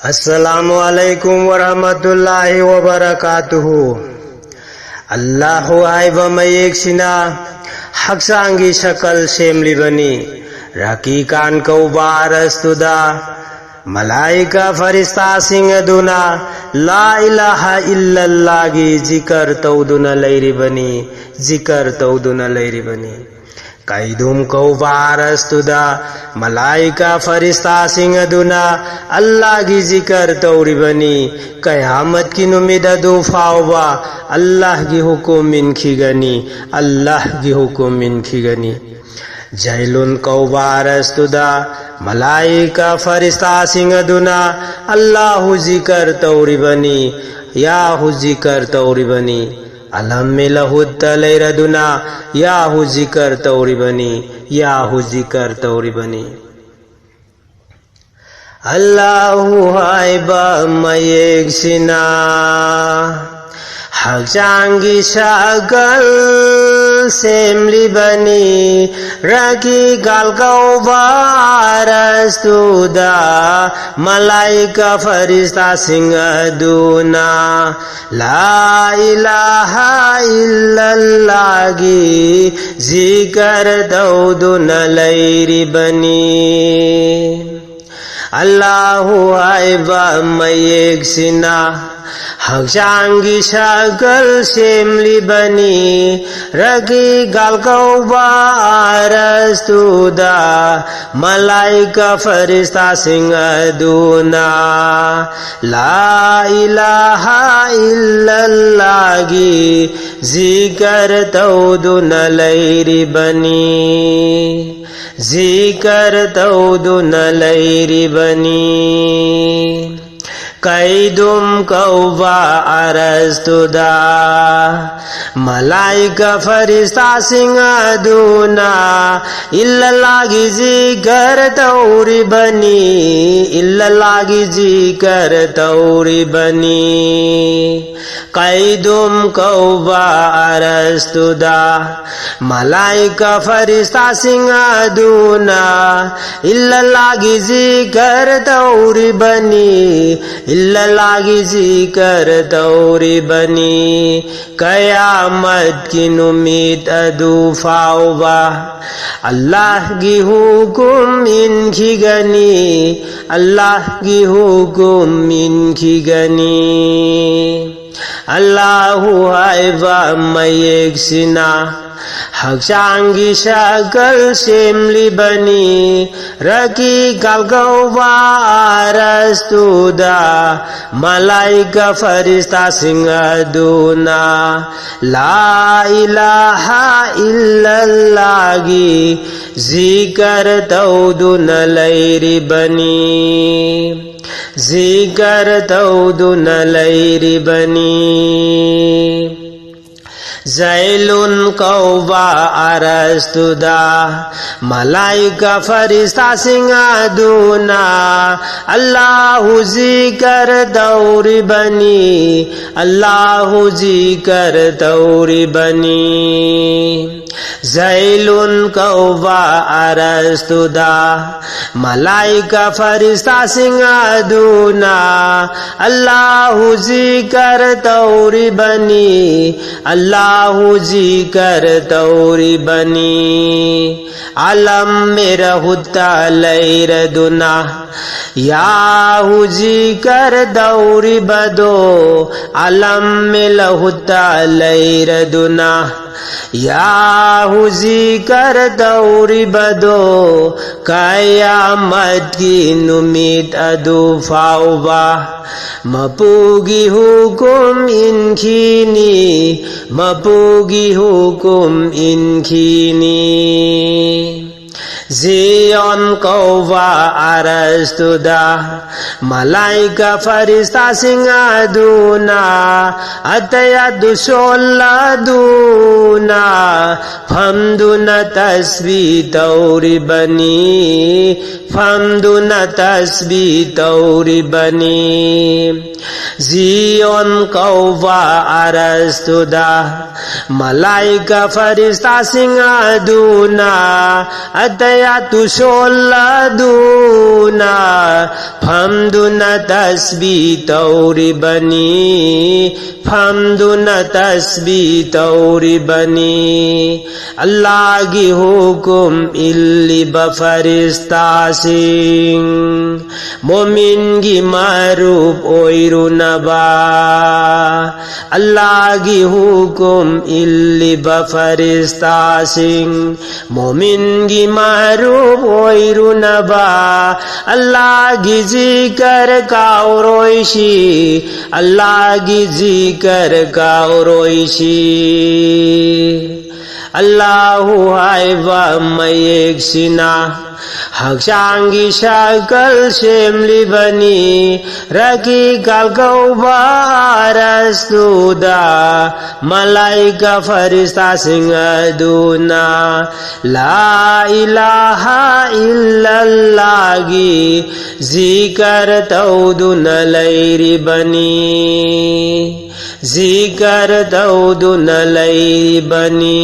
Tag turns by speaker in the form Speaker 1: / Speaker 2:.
Speaker 1: अस्सलामुअलैकुम वरहमतुल्लाहि वबरकातुहु। अल्लाहु आइबम एकसिना हक्सांगी शकल शेमली बनी रकीकान कौबारस्तुदा मलाइका फरिस्ता सिंह दुना ला इलाहा इल्लल्लाह जिकर तौदुना लैरी बनी जिकर तौदुना लैरी बनी कैदुम कौबारस्तुदा मलाइका फरिस्ता सिंह दुना अल्लाह की जिकर तौरी बनी कयामत की नुमिदा दुफावा अल्लाह की हुकुम मिनखी गनी अल्लाह की हुकुम मिनखी गनी जैलुन कौबारस्तुदा मलाइका फरिस्ता सिंह दुना अल्लाह जिकर तौरी बनी या जिकर तौरी बनी अलम लहुद्दलैरदुना याहु जिकर तौरी बनी याहु जिकर तौरी बनी अल्लाहु हाइबा मयेगसिना हक्सांगी शकल सेमली बनी रकी गालकौ बारस्तुदा मलाइका फरिस्ता सिंह दुना ला इलाहा इल्लल्लाह जिकर दौदुन लैरी बनी अल्लाहु आइबा मयेगसिना हक्सांगी शकल शेमली बनी रकी गालकौ बारस्तुदा मलाइका फरिस्ता सिंह दुना ला इलाहा इल्लल्लाह जिकर तौदुन लैरी बनी जिकर तौदुन लैरी बनी कैदुम कौबारस्तुदा मलाइका फरिस्ता सिंह दुना इल्लल्लाह जिकर तौरी बनी इल्लल्लाह जिकर तौरी बनी कैदुम कौबारस्तुदा मलाइका फरिस्ता सिंह दुना इल्लल्लाह जिकर तौरी बनी इल्लल्लाह जिकर तौरी बनी कयामत की नुमीद अदुफावा अल्लाह की हुकुम इनकी गनी अल्लाह की हुकुम इनकी गनी अल्लाहु आइबा मयेगसिना हक्सांगी शकल शेमली बनी रकी गालकौ बारस्तुदा मलाइका फरिस्ता सिंह दुना ला इलाहा इल्लल्लाह जिकर तौदुन लैरी बनी जिकर तौदुन लैरी बनी जैलुन कौबारस्तुदा मलाइका फरिस्ता सिंह दुना अल्लाह जिकर तौरी बनी अल्लाह जिकर तौरी बनी जैलुन कौबारस्तुदा मलाइका फरिस्ता सिंह दुना अल्लाह जिकर तौरी बनी अल्लाह जिकर तौरी बनी अलम लहुद्दलैरदुना याहु जिकर तौरी बदो अलम लहुद्दलैरदुना याहु जिकर तौरी बदो कयामत की नुमीद अदुफावा मपूगी हुकुम इनखीनी मपूगी हुकुम इनखीनी जियन कौबारस्तुदा मलाइका फरिस्ता सिंह दुना अतया दुशोल्ला दुना फमदुना तस्बी तौरी बनी फमदुना तस्बी तौरी बनी Zion kauwa arastuda Malaika farista singaduna Atayatu sholaduna Famduna tasbih tauri bani Famduna tasbih tauri bani Allah ki hukum illi bafarista sing Momin ki maruf oiru naba Allah ki hukum illi bafarista sing Momin ki maruf oiru naba Allah ki zikr kauroishi Allah ki zikr kauroishi Allahu haiva mayeksina Haksangi shakal shemli bani Raki kalkauba arastuda Malaika farista singaduna La ilaha illallah gi Zikar tauduna lairi bani Zikar tauduna lairi bani